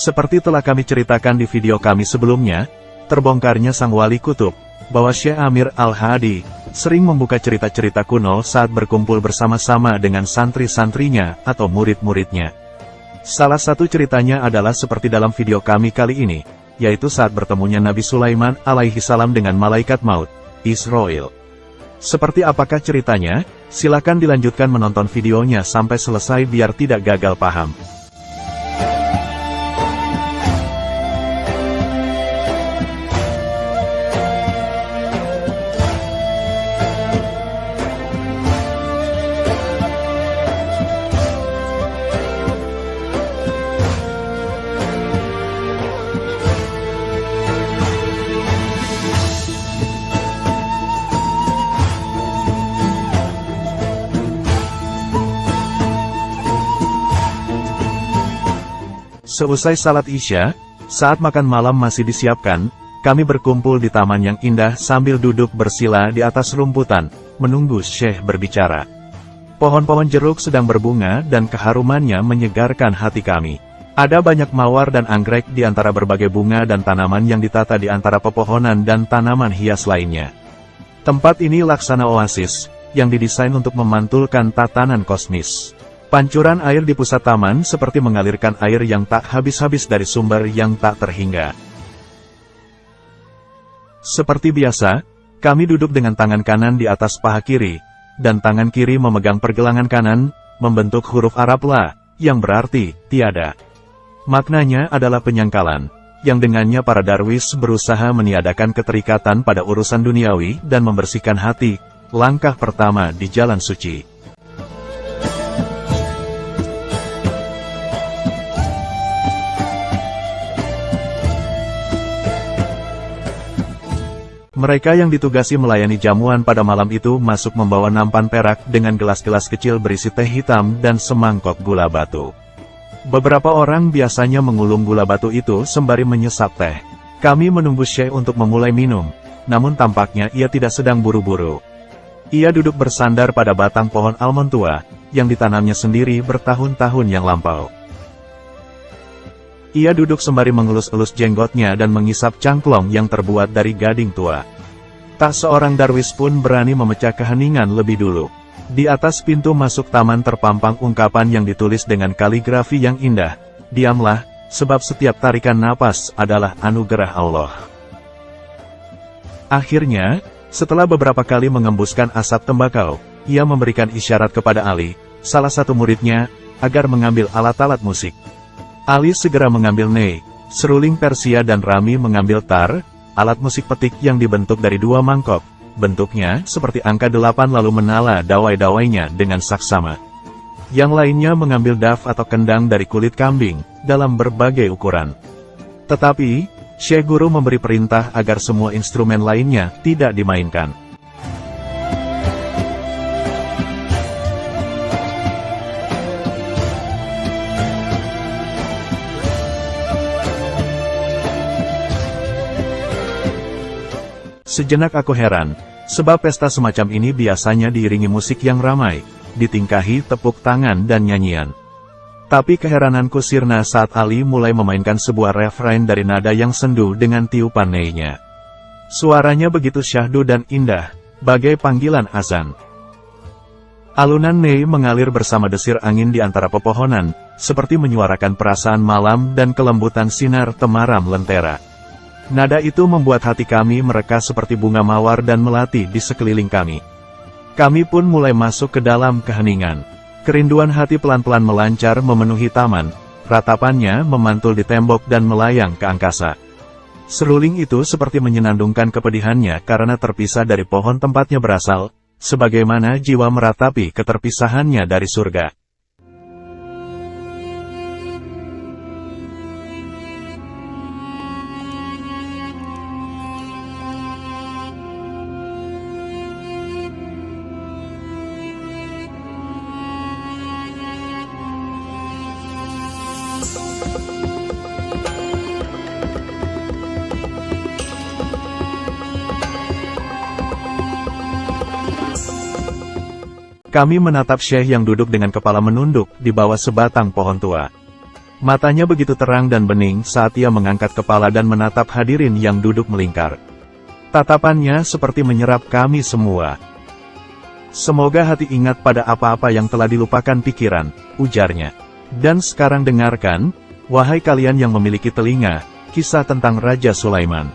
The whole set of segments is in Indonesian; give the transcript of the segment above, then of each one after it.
Seperti telah kami ceritakan di video kami sebelumnya, terbongkarnya Sang Wali Kutub, bahwa Syekh Amir Al-Hadi sering membuka cerita-cerita kuno saat berkumpul bersama-sama dengan santri-santrinya atau murid-muridnya. Salah satu ceritanya adalah seperti dalam video kami kali ini, yaitu saat bertemunya Nabi Sulaiman alaihi salam dengan malaikat maut, Israel. Seperti apakah ceritanya? Silakan dilanjutkan menonton videonya sampai selesai biar tidak gagal paham. Seusai salat Isya, saat makan malam masih disiapkan, kami berkumpul di taman yang indah sambil duduk bersila di atas rumputan, menunggu Syekh berbicara. Pohon-pohon jeruk sedang berbunga dan keharumannya menyegarkan hati kami. Ada banyak mawar dan anggrek di antara berbagai bunga dan tanaman yang ditata di antara pepohonan dan tanaman hias lainnya. Tempat ini laksana oasis, yang didesain untuk memantulkan tatanan kosmis. Pancuran air di pusat taman seperti mengalirkan air yang tak habis-habis dari sumber yang tak terhingga. Seperti biasa, kami duduk dengan tangan kanan di atas paha kiri, dan tangan kiri memegang pergelangan kanan, membentuk huruf Arab La, yang berarti tiada. Maknanya adalah penyangkalan, yang dengannya para darwis berusaha meniadakan keterikatan pada urusan duniawi dan membersihkan hati, langkah pertama di jalan suci. Mereka yang ditugasi melayani jamuan pada malam itu masuk membawa nampan perak dengan gelas-gelas kecil berisi teh hitam dan semangkok gula batu. Beberapa orang biasanya mengulung gula batu itu sembari menyesap teh. Kami menunggu Syekh untuk memulai minum, namun tampaknya ia tidak sedang buru-buru. Ia duduk bersandar pada batang pohon almond tua, yang ditanamnya sendiri bertahun-tahun yang lampau. Ia duduk sembari mengelus-elus jenggotnya dan mengisap cangklong yang terbuat dari gading tua. Tak seorang darwis pun berani memecah keheningan lebih dulu. Di atas pintu masuk taman terpampang ungkapan yang ditulis dengan kaligrafi yang indah. Diamlah, sebab setiap tarikan napas adalah anugerah Allah. Akhirnya, setelah beberapa kali mengembuskan asap tembakau, ia memberikan isyarat kepada Ali, salah satu muridnya, agar mengambil alat-alat musik. Ali segera mengambil ney, seruling Persia dan Rami mengambil tar, alat musik petik yang dibentuk dari dua mangkok, bentuknya seperti angka 8 lalu menala dawai-dawainya dengan saksama. Yang lainnya mengambil daf atau kendang dari kulit kambing, dalam berbagai ukuran. Tetapi, Syekh Guru memberi perintah agar semua instrumen lainnya tidak dimainkan. Sejenak aku heran, sebab pesta semacam ini biasanya diiringi musik yang ramai, ditingkahi tepuk tangan dan nyanyian. Tapi keherananku sirna saat Ali mulai memainkan sebuah refrain dari nada yang sendu dengan tiupan ney-nya. Suaranya begitu syahdu dan indah, bagai panggilan azan. Alunan ney mengalir bersama desir angin di antara pepohonan, seperti menyuarakan perasaan malam dan kelembutan sinar temaram lentera. Nada itu membuat hati kami mereka seperti bunga mawar dan melati di sekeliling kami. Kami pun mulai masuk ke dalam keheningan. Kerinduan hati pelan-pelan melancar memenuhi taman, ratapannya memantul di tembok dan melayang ke angkasa. Seruling itu seperti menyenandungkan kepedihannya karena terpisah dari pohon tempatnya berasal, sebagaimana jiwa meratapi keterpisahannya dari surga. Kami menatap Syekh yang duduk dengan kepala menunduk di bawah sebatang pohon tua. Matanya begitu terang dan bening saat ia mengangkat kepala dan menatap hadirin yang duduk melingkar. Tatapannya seperti menyerap kami semua. Semoga hati ingat pada apa-apa yang telah dilupakan pikiran, ujarnya. Dan sekarang dengarkan, wahai kalian yang memiliki telinga, kisah tentang Raja Sulaiman.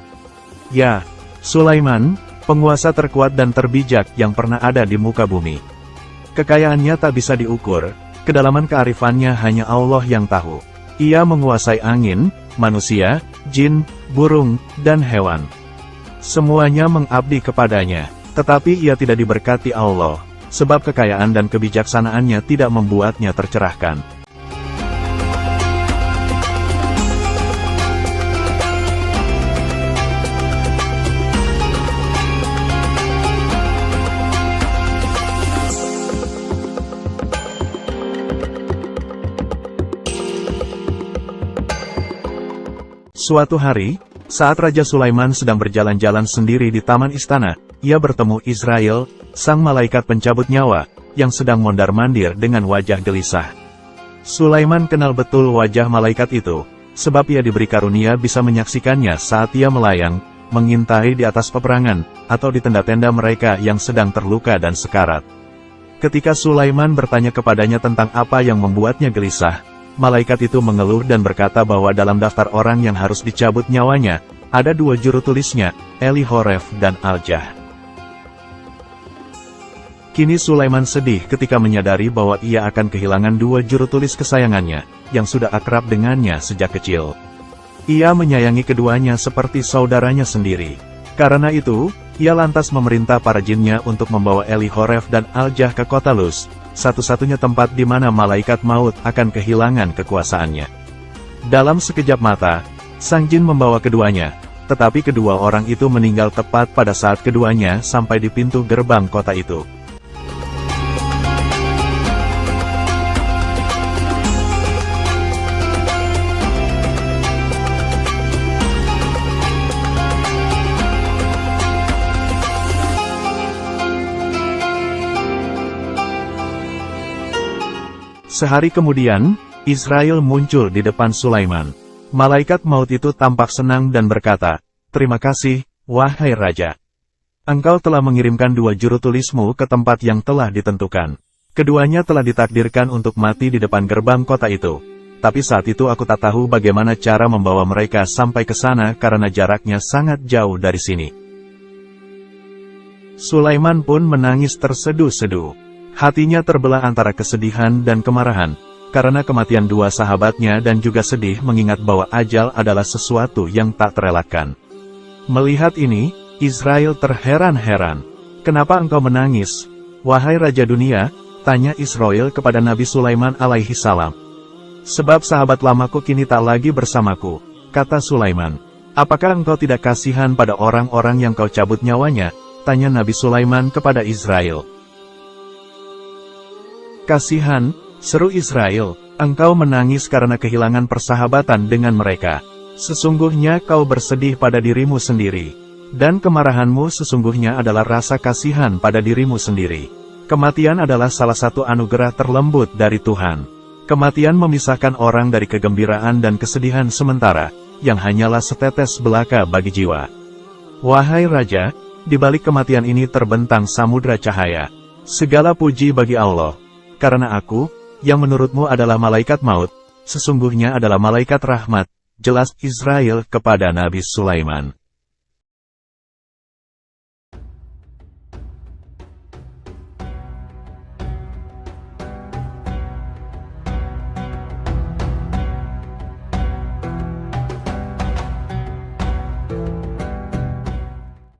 Ya, Sulaiman, penguasa terkuat dan terbijak yang pernah ada di muka bumi. Kekayaannya tak bisa diukur, kedalaman kearifannya hanya Allah yang tahu. Ia menguasai angin, manusia, jin, burung, dan hewan. Semuanya mengabdi kepadanya, tetapi ia tidak diberkati Allah, sebab kekayaan dan kebijaksanaannya tidak membuatnya tercerahkan. Suatu hari, saat Raja Sulaiman sedang berjalan-jalan sendiri di taman istana, ia bertemu Israel, sang malaikat pencabut nyawa, yang sedang mondar-mandir dengan wajah gelisah. Sulaiman kenal betul wajah malaikat itu, sebab ia diberi karunia bisa menyaksikannya saat ia melayang, mengintai di atas peperangan, atau di tenda-tenda mereka yang sedang terluka dan sekarat. Ketika Sulaiman bertanya kepadanya tentang apa yang membuatnya gelisah, malaikat itu mengeluh dan berkata bahwa dalam daftar orang yang harus dicabut nyawanya, ada 2 juru tulisnya, Eli Horef dan Aljah. Kini Sulaiman sedih ketika menyadari bahwa ia akan kehilangan 2 juru tulis kesayangannya, yang sudah akrab dengannya sejak kecil. Ia menyayangi keduanya seperti saudaranya sendiri. Karena itu, ia lantas memerintah para jinnya untuk membawa Eli Horef dan Aljah ke kota Luz, satu-satunya tempat di mana malaikat maut akan kehilangan kekuasaannya. Dalam sekejap mata, sang jin membawa keduanya, tetapi kedua orang itu meninggal tepat pada saat keduanya sampai di pintu gerbang kota itu. Sehari kemudian, Israel muncul di depan Sulaiman. Malaikat maut itu tampak senang dan berkata, "Terima kasih, wahai Raja. Engkau telah mengirimkan 2 juru tulismu ke tempat yang telah ditentukan. Keduanya telah ditakdirkan untuk mati di depan gerbang kota itu. Tapi saat itu aku tak tahu bagaimana cara membawa mereka sampai ke sana karena jaraknya sangat jauh dari sini." Sulaiman pun menangis terseduh-seduh. Hatinya terbelah antara kesedihan dan kemarahan, karena kematian 2 sahabatnya dan juga sedih mengingat bahwa ajal adalah sesuatu yang tak terelakkan. Melihat ini, Israel terheran-heran. "Kenapa engkau menangis, wahai Raja Dunia?" tanya Israel kepada Nabi Sulaiman alaihi salam. "Sebab sahabat lamaku kini tak lagi bersamaku," kata Sulaiman. "Apakah engkau tidak kasihan pada orang-orang yang kau cabut nyawanya?" tanya Nabi Sulaiman kepada Israel. "Kasihan," seru Israel, "engkau menangis karena kehilangan persahabatan dengan mereka. Sesungguhnya kau bersedih pada dirimu sendiri. Dan kemarahanmu sesungguhnya adalah rasa kasihan pada dirimu sendiri. Kematian adalah salah satu anugerah terlembut dari Tuhan. Kematian memisahkan orang dari kegembiraan dan kesedihan sementara, yang hanyalah setetes belaka bagi jiwa. Wahai Raja, di balik kematian ini terbentang samudra cahaya. Segala puji bagi Allah. Karena aku, yang menurutmu adalah malaikat maut, sesungguhnya adalah malaikat rahmat," jelas Israel kepada Nabi Sulaiman.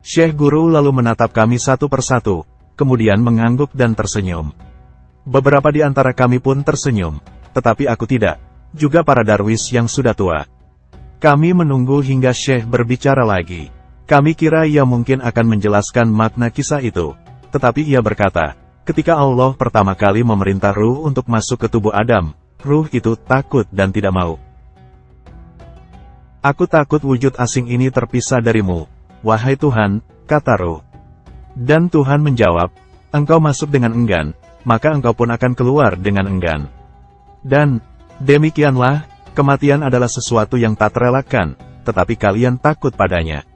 Syekh Guru lalu menatap kami satu persatu, kemudian mengangguk dan tersenyum. Beberapa di antara kami pun tersenyum, tetapi aku tidak, juga para darwis yang sudah tua. Kami menunggu hingga Syekh berbicara lagi. Kami kira ia mungkin akan menjelaskan makna kisah itu, tetapi ia berkata, "Ketika Allah pertama kali memerintah ruh untuk masuk ke tubuh Adam, ruh itu takut dan tidak mau. Aku takut wujud asing ini terpisah darimu, wahai Tuhan," kata ruh. Dan Tuhan menjawab, "Engkau masuk dengan enggan, maka engkau pun akan keluar dengan enggan." Dan demikianlah, Kematian adalah sesuatu yang tak terelakkan, tetapi kalian takut padanya.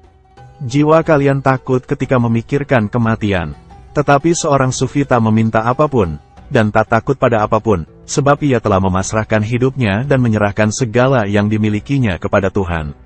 Jiwa kalian takut ketika memikirkan kematian. Tetapi seorang sufi tak meminta apapun, dan tak takut pada apapun, sebab ia telah memasrahkan hidupnya dan menyerahkan segala yang dimilikinya kepada Tuhan.